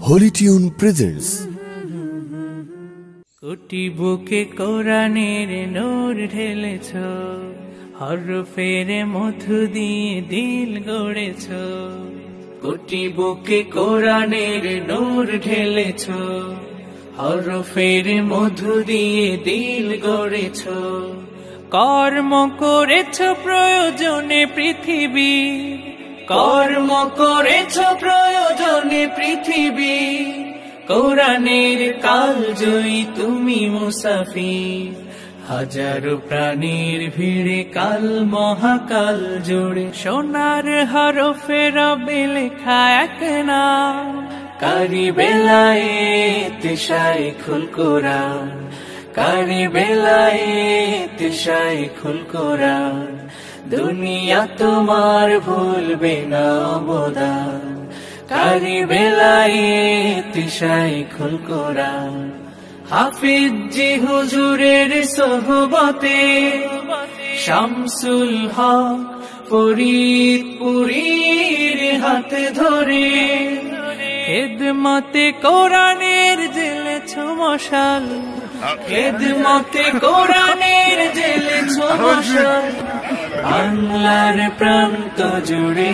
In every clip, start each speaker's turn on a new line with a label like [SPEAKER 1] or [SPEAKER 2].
[SPEAKER 1] Holi tune presents.
[SPEAKER 2] কোটি বুকে কোরআনের নূর ঢেলেছ, হরফের মধু দিয়ে দিল গড়েছ। কোটি বুকে কোরআনের নূর ঢেলেছ, হরফের মধু দিয়ে দিল গড়েছ। কর্ম করেছ প্রয়োজনে পৃথিবী, কর্ম করেছ প্রয়োজনে পৃথিবী। কোরআনের কাল জয়ী তুমি মুসাফির, হাজারো প্রাণীর ভিড়ে কাল মহাকাল জুড়ে। সোনার হরফে রবে লেখা এক নাম, কারি বেলায়েত শাইখুল কোরআন, কারি বেলায়েত শাইখুল কোরআন। দুনিয়া তোমার ভুলবে না অবদান, কারি বেলায়েত শাইখুল কোরআন। হাফিজ জি হুজুরের সোহবতে, শামসুল হক ফরিদপুরীর হাত ধরে। খেদমতে কোরআনের জ্বেলেছ মশাল, খেদমতে কোরআনের জ্বেলেছ মশাল। বাংলার প্রান্ত জুড়ে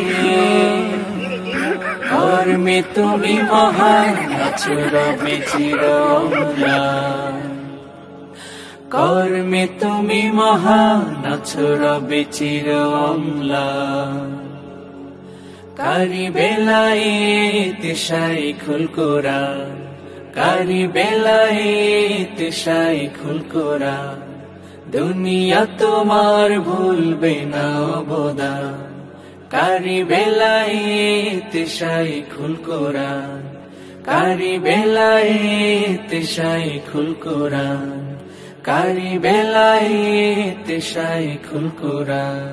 [SPEAKER 2] কর্মে তুমি মহান, আছো রবে চিরম্লান। কর্মে তুমি মহান, আছো রবে চিরম্লান। কারি বেলায়েত শাইখুল কোরআন, কারি বেলায়েত শাইখুল কোরআন। দুনিয়া তোমার ভুলবে না অবদান, কারি বেলায়েত শাইখুল কোরআন, কারি বেলায়েত শাইখুল কোরআন, কারি বেলায়েত শাইখুল কোরআন।